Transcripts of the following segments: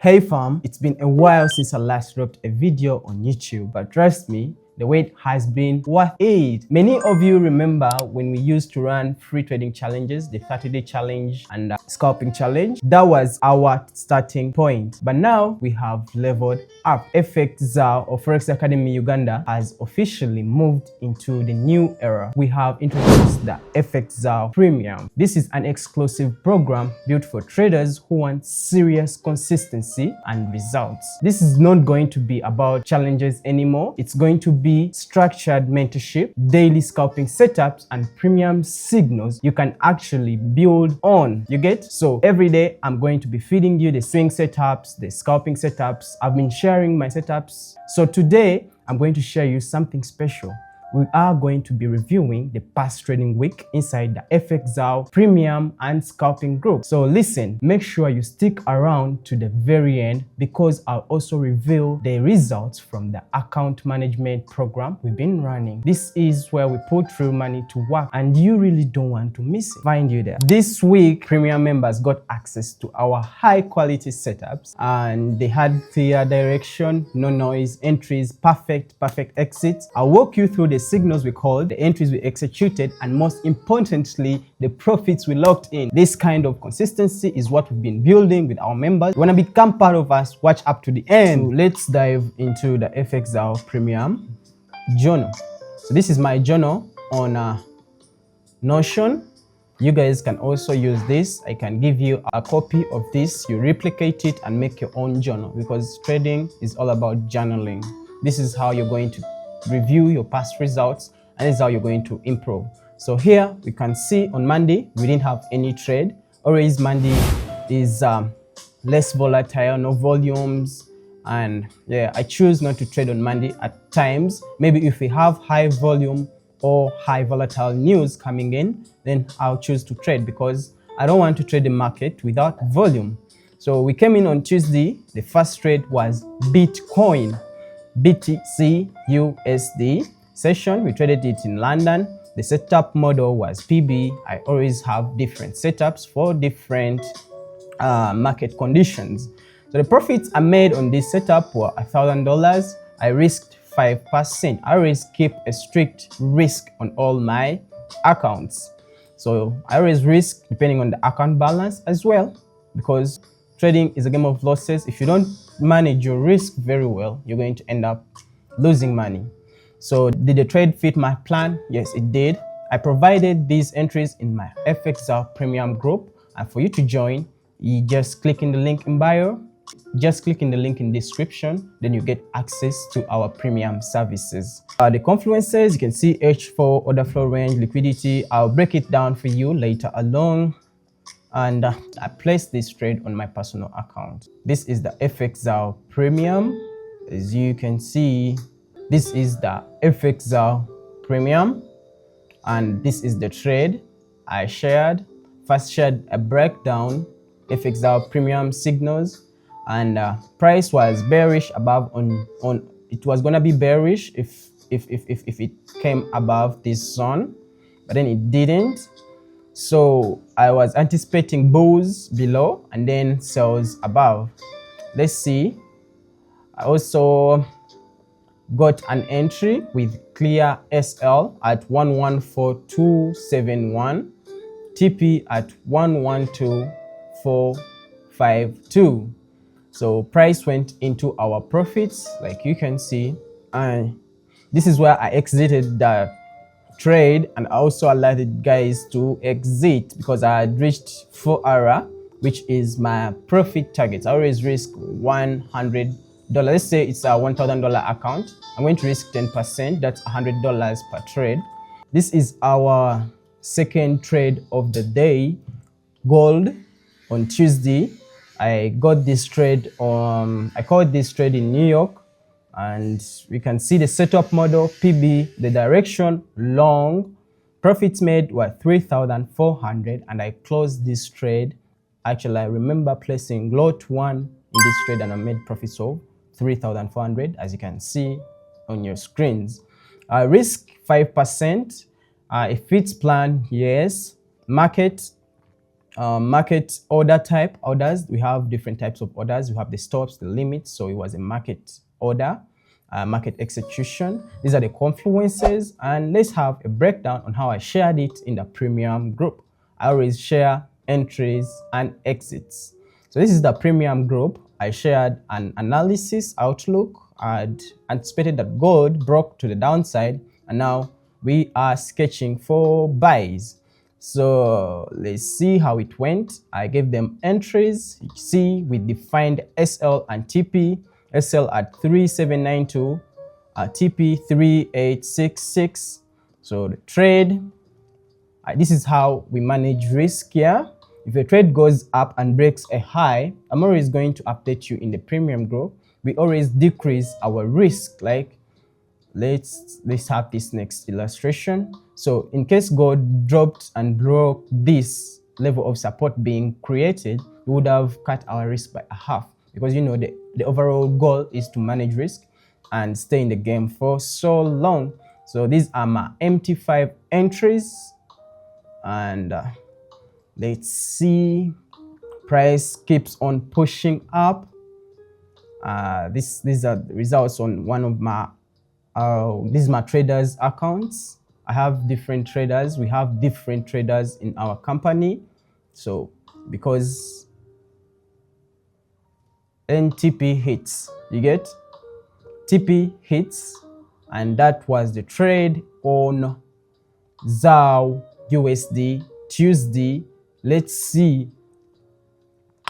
Hey fam, it's been a while since I last dropped a video on YouTube, but trust me, the wait has been worth it. Many of you remember when we used to run free trading challenges, the 30-day challenge and scalping challenge. That was our starting point. But now we have leveled up. FXAU or Forex Academy Uganda has officially moved into the new era. We have introduced the FXAU Premium. This is an exclusive program built for traders who want serious consistency and results. This is not going to be about challenges anymore. It's going to be structured mentorship, daily scalping setups, and premium signals you can actually build on. You get? So every day I'm going to be feeding you the swing setups, the scalping setups. I've been sharing my setups. So today I'm going to share you something special. We are going to be reviewing the past trading week inside the FXAU Premium and Scalping group. So listen, make sure you stick around to the very end because I'll also reveal the results from the account management program we've been running. This is where we put real money to work and you really don't want to miss it. Find you there. This week, Premium members got access to our high quality setups and they had clear direction, no noise, entries, perfect exits. I'll walk you through the signals we called, the entries we executed, and most importantly, the profits we locked in. This kind of consistency is what we've been building with our members. You want to become part of us, watch up to the end. So let's dive into the FXAU Premium journal. So this is my journal on Notion. You guys can also use this. I can give you a copy of this. You replicate it and make your own journal because trading is all about journaling. This is how you're going to review your past results and this is how you're going to improve. So here we can see on Monday we didn't have any trade. Always Monday is less volatile, no volumes, and yeah, I choose not to trade on Monday at times. Maybe if we have high volume or high volatile news coming in, then I'll choose to trade because I don't want to trade the market without volume. So we came in on Tuesday. The first trade was Bitcoin. BTC USD session. We traded it in London. The setup model was PB. I always have different setups for different market conditions. So the profits I made on this setup were $1,000. I risked 5%. I always keep a strict risk on all my accounts. So I always risk depending on the account balance as well because trading is a game of losses. If you don't manage your risk very well, you're going to end up losing money. So did the trade fit my plan? Yes, it did. I provided these entries in my FXAU Premium group, and for you to join, you just click in the link in bio, just click in the link in description, then you get access to our premium services. The confluences, you can see H4, order flow range, liquidity. I'll break it down for you later along. And I placed this trade on my personal account. This is the FXAU Premium. As you can see, this is the FXAU Premium. And this is the trade I shared. First shared a breakdown, FXAU Premium signals. And price was bearish above it was gonna be bearish if it came above this zone, but then it didn't. So I was anticipating bulls below and then sells above. Let's see. I also got an entry with clear SL at 114271, TP at 112452. So price went into our profits, like you can see, and this is where I exited the trade, and I also allowed guys to exit because I had reached 4 which is my profit target. I always risk $100. Let's say it's a $1,000 account. I'm going to risk 10%. That's $100 per trade. This is our second trade of the day, gold. On Tuesday, I got this trade I caught this trade in New York. And we can see the setup model, PB, the direction, long. Profits made were 3,400 and I closed this trade. Actually, I remember placing lot 1 in this trade and I made profits of 3,400 as you can see on your screens. Risk 5%. It fits plan, yes. Market Market order type orders. We have different types of orders. We have the stops, the limits. So it was a market order, market execution. These are the confluences. And let's have a breakdown on how I shared it in the premium group. I always share entries and exits. So this is the premium group. I shared an analysis outlook. I'd anticipated that gold broke to the downside, and now we are sketching for buys. So let's see how it went. I gave them entries. You see, we defined SL and TP. SL at 3792, TP 3866. So the trade, this is how we manage risk here. If a trade goes up and breaks a high, I'm always going to update you in the premium group. We always decrease our risk. Like, let's have this next illustration. So in case gold dropped and broke this level of support being created, we would have cut our risk by a half, because you know the overall goal is to manage risk and stay in the game for so long. So these are my MT5 entries, and let's see, price keeps on pushing up. These are the results on one of my this is my traders accounts. I have different traders. We have different traders in our company. So because NTP hits, you get TP hits, and that was the trade on FXAU USD Tuesday. Let's see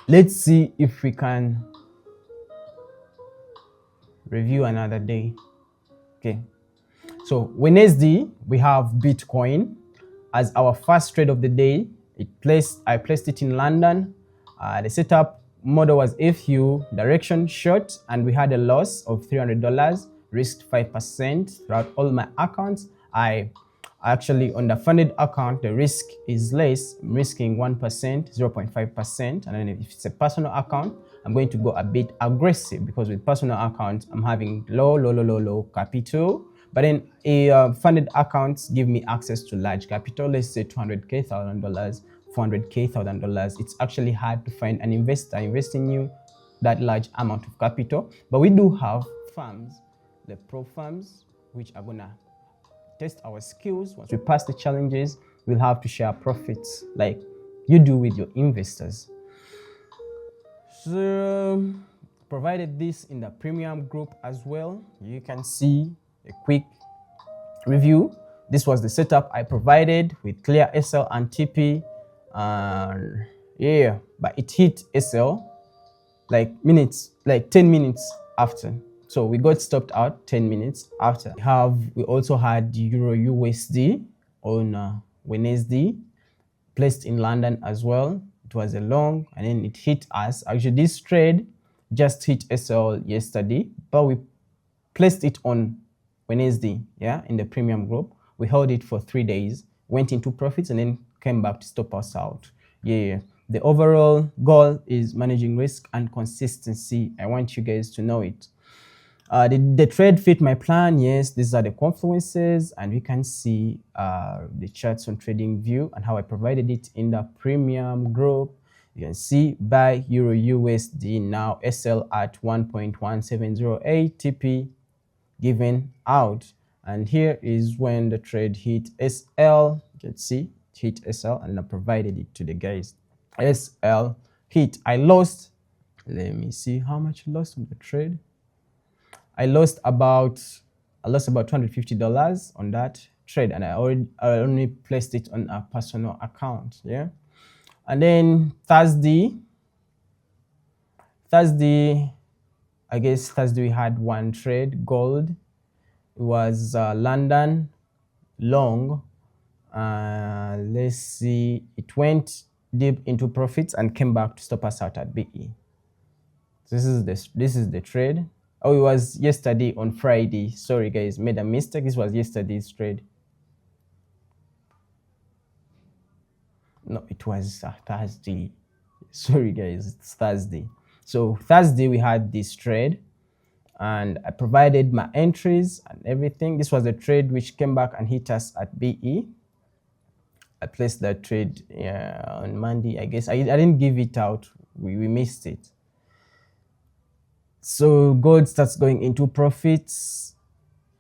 if we can review another day. Okay, so Wednesday we have Bitcoin as our first trade of the day. I placed it in London. The setup model was FU direction short, and we had a loss of $300, risked 5% throughout all my accounts. I actually, on the funded account, the risk is less. I'm risking 1%, 0.5%. And then if it's a personal account, I'm going to go a bit aggressive, because with personal accounts, I'm having low capital. But then a funded accounts give me access to large capital. Let's say $200K, $1,000, $400K, $1,000. It's actually hard to find an investor investing you that large amount of capital. But we do have firms, the pro firms, which are gonna test our skills. Once we pass the challenges, we'll have to share profits like you do with your investors. So provided this in the premium group as well. You can see a quick review. This was the setup I provided with clear SL and TP. Yeah, but it hit SL like 10 minutes after. So we got stopped out 10 minutes after. We also had Euro USD on Wednesday, placed in London as well. It was a long, and then it hit us. Actually, this trade just hit SL yesterday, but we placed it on Wednesday, yeah, in the premium group. We held it for 3 days, went into profits, and then came back to stop us out. Yeah, the overall goal is managing risk and consistency. I want you guys to know it. The trade fit my plan. Yes, these are the confluences, and we can see the charts on TradingView and how I provided it in the premium group. You can see buy Euro USD now, SL at 1.1708, TP given out, and here is when the trade hit SL. You can see it hit SL, and I provided it to the guys. SL hit. I lost, let me see how much I lost on the trade. I lost about $250 on that trade, and I only placed it on a personal account. Yeah, and then Thursday, I guess Thursday we had one trade, gold. It was London long. Let's see, it went deep into profits and came back to stop us out at BE. So this is the trade. Oh, it was yesterday on Friday. Sorry guys, made a mistake. This was yesterday's trade. No, it was Thursday. Sorry guys, it's Thursday. So Thursday we had this trade, and I provided my entries and everything. This was the trade which came back and hit us at BE. I placed that trade on Monday. I guess I didn't give it out. We missed it. So gold starts going into profits,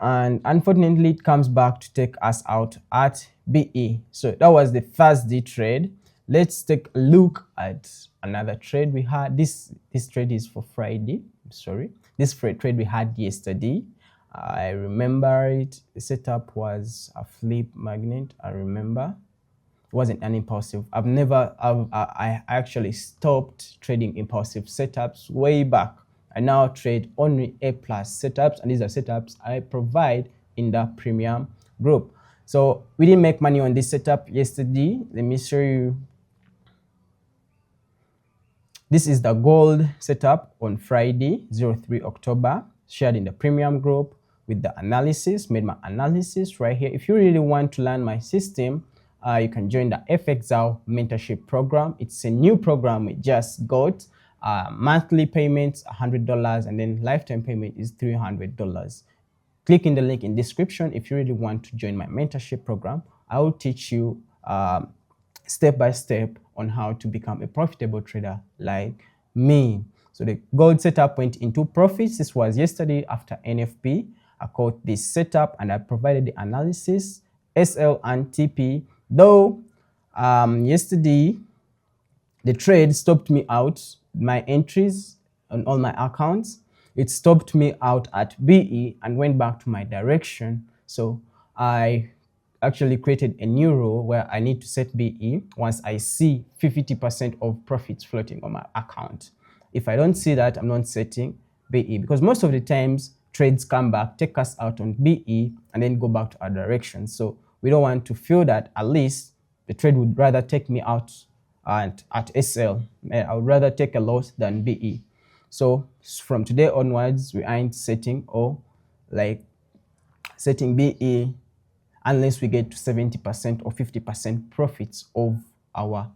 and unfortunately it comes back to take us out at BE. So that was the Thursday trade. Let's take a look at another trade we had. This trade is for Friday. Sorry, this trade we had yesterday. I remember it. The setup was a flip magnet. I remember it wasn't an impulsive. I actually stopped trading impulsive setups way back. I now trade only A+ setups, and these are setups I provide in the premium group. So we didn't make money on this setup yesterday. Let me show you. This is the gold setup on Friday, 03 October, shared in the premium group with the analysis, made my analysis right here. If you really want to learn my system, you can join the FXAU mentorship program. It's a new program we just got. Monthly payments $100, and then lifetime payment is $300. Click in the link in description if you really want to join my mentorship program. I will teach you step by step on how to become a profitable trader like me. So the gold setup went into profits. This was yesterday after NFP. I caught this setup and I provided the analysis, SL and TP. Though yesterday the trade stopped me out, my entries on all my accounts, it stopped me out at BE and went back to my direction. So I actually created a new rule where I need to set BE once I see 50% of profits floating on my account. If I don't see that, I'm not setting BE, because most of the times trades come back, take us out on BE, and then go back to our direction. So we don't want to feel that. At least the trade would rather take me out at SL. I would rather take a loss than BE. So from today onwards, we aren't setting setting BE unless we get to 70% or 50% profits of our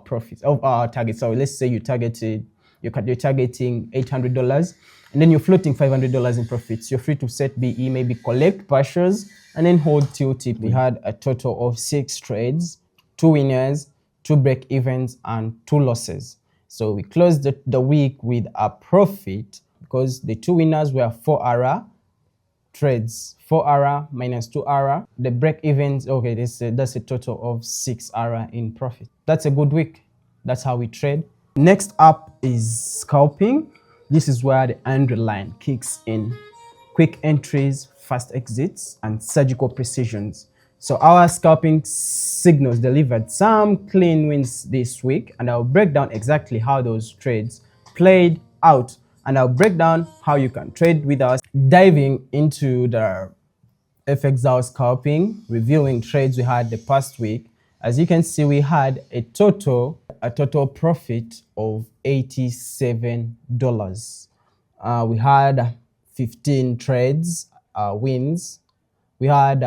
profits, of our target. So let's say you're targeting $800, and then you're floating $500 in profits. You're free to set BE, maybe collect partials, and then hold till TP. We had a total of 6 trades, 2 winners, 2 break evens, and 2 losses. So we closed the week with a profit because the 2 winners were 4-hour trades, 4-hour minus 2-hour. The break evens, okay, that's a total of 6-hour in profit. That's a good week. That's how we trade. Next up is scalping. This is where the underline kicks in. Quick entries, fast exits, and surgical precisions. So our scalping signals delivered some clean wins this week, and I'll break down exactly how those trades played out, and I'll break down how you can trade with us. Diving into the FXAU scalping, reviewing trades we had the past week. As you can see, we had a total profit of $87. We had 15 trades, wins. We had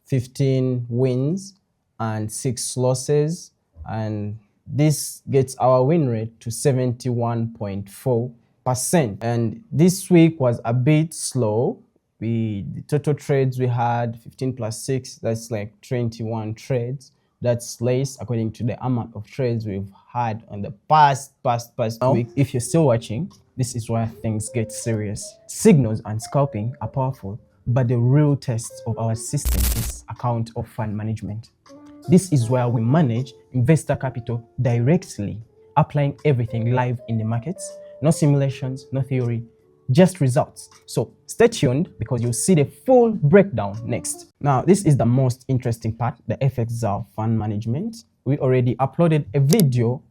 15 wins and 6 losses, and this gets our win rate to 71.4%. And this week was a bit slow. The total trades we had 15 plus 6, that's like 21 trades. That's less according to the amount of trades we've had on the past week. If you're still watching, this is where things get serious. Signals and scalping are powerful, but the real test of our system is account of fund management. This is where we manage investor capital directly, applying everything live in the markets. No simulations, no theory, just results. So stay tuned because you'll see the full breakdown next. Now, this is the most interesting part, the FXAU fund management. We already uploaded a video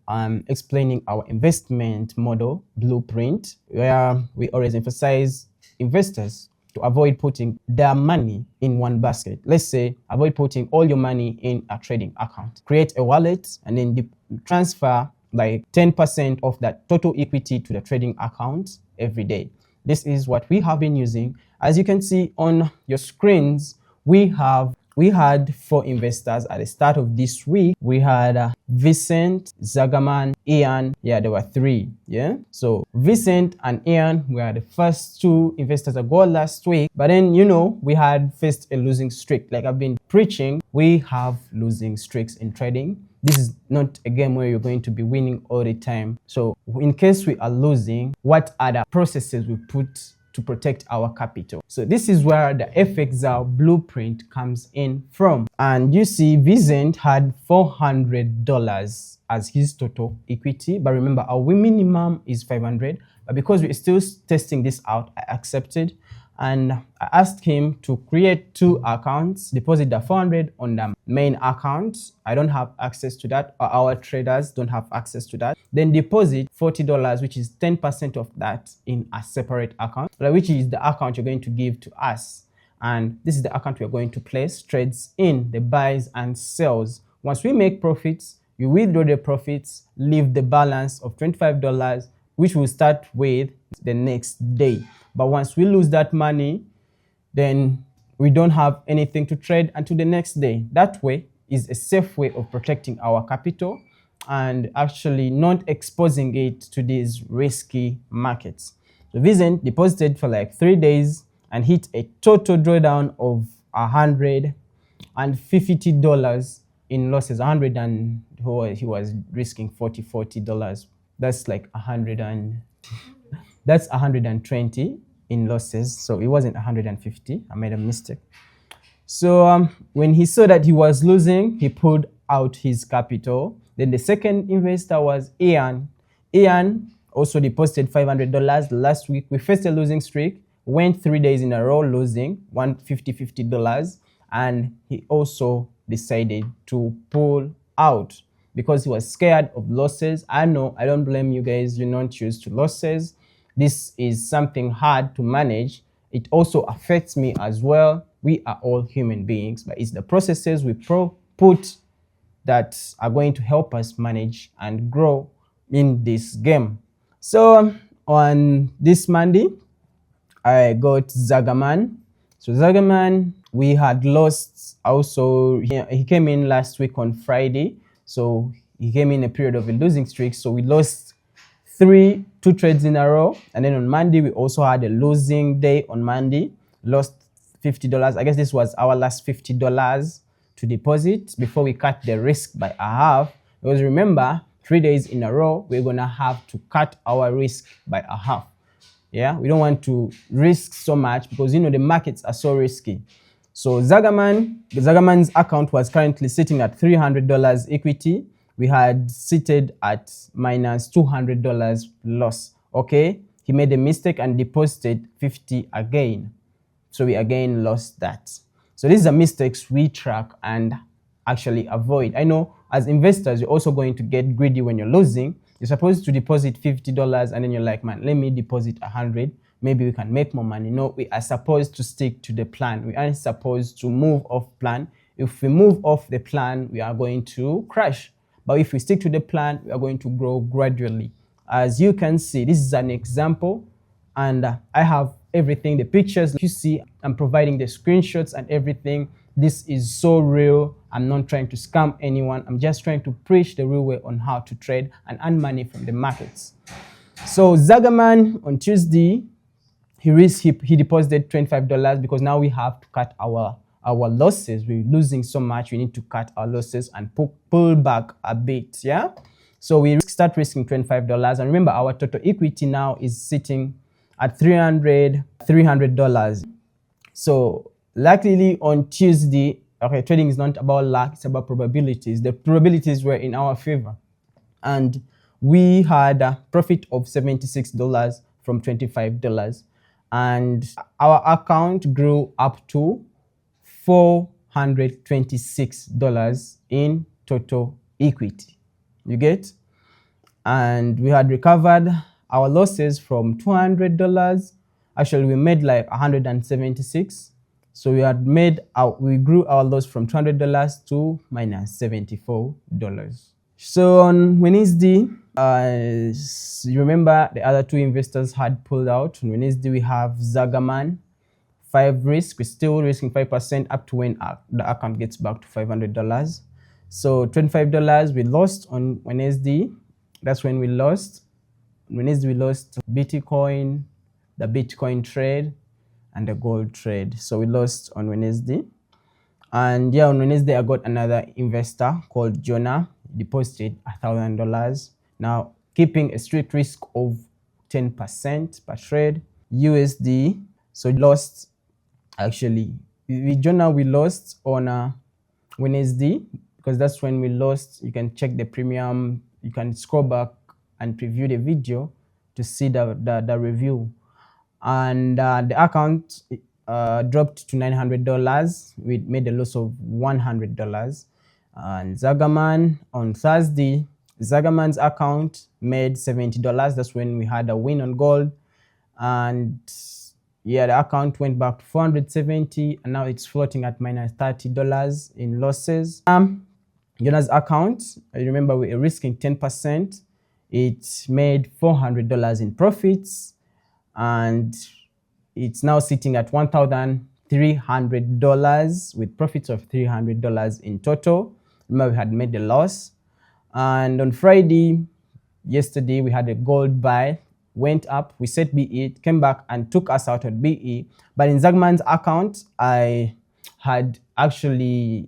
explaining our investment model blueprint, where we always emphasize investors to avoid putting their money in one basket. Let's say avoid putting all your money in a trading account. Create a wallet and then transfer like 10% of that total equity to the trading account every day. This is what we have been using. As you can see on your screens, we have we had 4 investors at the start of this week. We had Vincent, Zagaman, Ian. Yeah, there were 3. Yeah. So Vincent and Ian were the first 2 investors that got last week. But then, we had faced a losing streak. Like I've been preaching, we have losing streaks in trading. This is not a game where you're going to be winning all the time. So in case we are losing, what are the processes we put to protect our capital? So this is where the FXAU blueprint comes in from. And you see Vincent had $400 as his total equity. But remember, our minimum is 500. But because we're still testing this out, I accepted. And I asked him to create 2 accounts, deposit the 400 on the main account. I don't have access to that, or our traders don't have access to that. Then deposit $40, which is 10% of that, in a separate account, which is the account you're going to give to us. And this is the account we're going to place trades in, the buys and sells. Once we make profits, you withdraw the profits, leave the balance of $25, which we'll start with the next day. But once we lose that money, then we don't have anything to trade until the next day. That way is a safe way of protecting our capital and actually not exposing it to these risky markets. So Vincent deposited for like 3 days and hit a total drawdown of $150 in losses. He was risking $40. That's like 120 in losses. So it wasn't 150. I made a mistake. So when he saw that he was losing, he pulled out his capital. Then the second investor was Ian. Ian also deposited $500 last week. We faced a losing streak, went 3 days in a row losing $50. And he also decided to pull out because he was scared of losses. I know, I don't blame you guys. You're not used to losses. This is something hard to manage. It also affects me as well. We are all human beings, but it's the processes we put that are going to help us manage and grow in this game. So on this Monday, I got Zagaman. So Zagaman, we had lost also. He came in last week on Friday. So he came in a period of a losing streak. So we lost 2 trades in a row. And then on Monday, we also had a losing day on Monday, lost $50. I guess this was our last $50 to deposit before we cut the risk by a half. Because remember, 3 days in a row, we're going to have to cut our risk by a half. Yeah, we don't want to risk so much because, the markets are so risky. So Zagaman's account was currently sitting at $300 equity. We had seated at minus $200 loss. Okay, he made a mistake and deposited 50 again. So we again lost that. So these are mistakes we track and actually avoid. I know as investors, you're also going to get greedy when you're losing. You're supposed to deposit $50 and then you're like, man, let me deposit 100. Maybe we can make more money. No, we are supposed to stick to the plan. We aren't supposed to move off plan. If we move off the plan, we are going to crash. But if we stick to the plan, we are going to grow gradually. As you can see, this is an example, and I have everything, the pictures you see, I'm providing the screenshots and everything. This is so real. I'm not trying to scam anyone. I'm just trying to preach the real way on how to trade and earn money from the markets. So Zagaman on Tuesday, he deposited $25 because now we have to cut our losses. We're losing so much. We need to cut our losses and pull back a bit. Yeah. So we start risking $25. And remember, our total equity now is sitting at $300. So luckily on Tuesday, okay, trading is not about luck, it's about probabilities. The probabilities were in our favor. And we had a profit of $76 from $25. And our account grew up to $426 in total equity. You get? And we had recovered our losses from $200. Actually, we made like $176. So we grew our loss from $200 to minus $74. So on Wednesday, you remember the other 2 investors had pulled out. On Wednesday, we have Zagaman, 5 risk. We're still risking 5% up to when the account gets back to $500. So $25 we lost on Wednesday. That's when we lost. Wednesday we lost Bitcoin, the Bitcoin trade, and the gold trade. So we lost on Wednesday. And yeah, on Wednesday I got another investor called Jonah, deposited $1,000. Now keeping a strict risk of 10% per trade. USD, so lost actually. With Jonah we lost on Wednesday, because that's when we lost. You can check the premium, you can scroll back and preview the video to see the review. And the account dropped to $900. We made a loss of $100. And Zagaman on Thursday, Zagaman's account made $70. That's when we had a win on gold. And yeah, the account went back to 470, and now it's floating at minus $30 in losses. Jonah's account, I remember we were risking 10%. It made $400 in profits, and it's now sitting at $1,300 with profits of $300 in total. Remember, we had made a loss. And on Friday, yesterday, we had a gold buy, went up, we set BE, came back and took us out at BE. But in Zagman's account, I had actually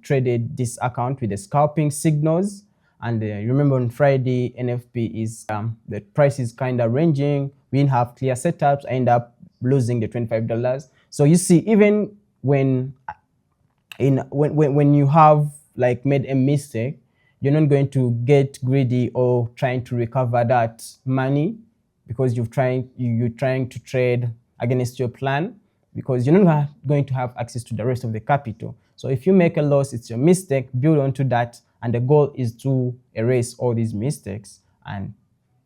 traded this account with the scalping signals. And remember, on Friday, NFP is the price is kind of ranging. We didn't have clear setups. I ended up losing the $25. So you see, even when you have like made a mistake, you're not going to get greedy or trying to recover that money because you're trying to trade against your plan, because you're not going to have access to the rest of the capital. So if you make a loss, it's your mistake, build onto that, and the goal is to erase all these mistakes. And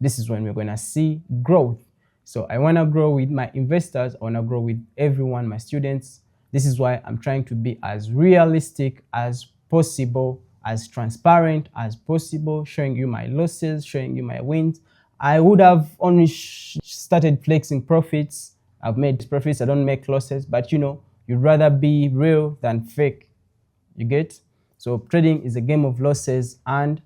this is when we're going to see growth. So I want to grow with my investors. I want to grow with everyone, my students. This is why I'm trying to be as realistic as possible, as transparent as possible, showing you my losses, showing you my wins. I would have only started flexing profits. I've made profits, I don't make losses, but you'd rather be real than fake. You get? So trading is a game of losses and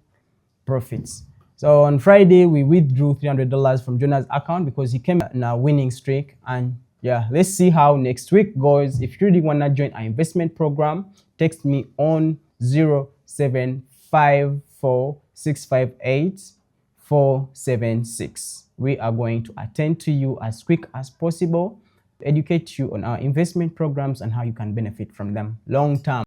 profits. So on Friday, we withdrew $300 from Jonah's account because he came in a winning streak. And yeah, let's see how next week goes. If you really want to join our investment program, text me on 0754658476. We are going to attend to you as quick as possible, educate you on our investment programs and how you can benefit from them long term.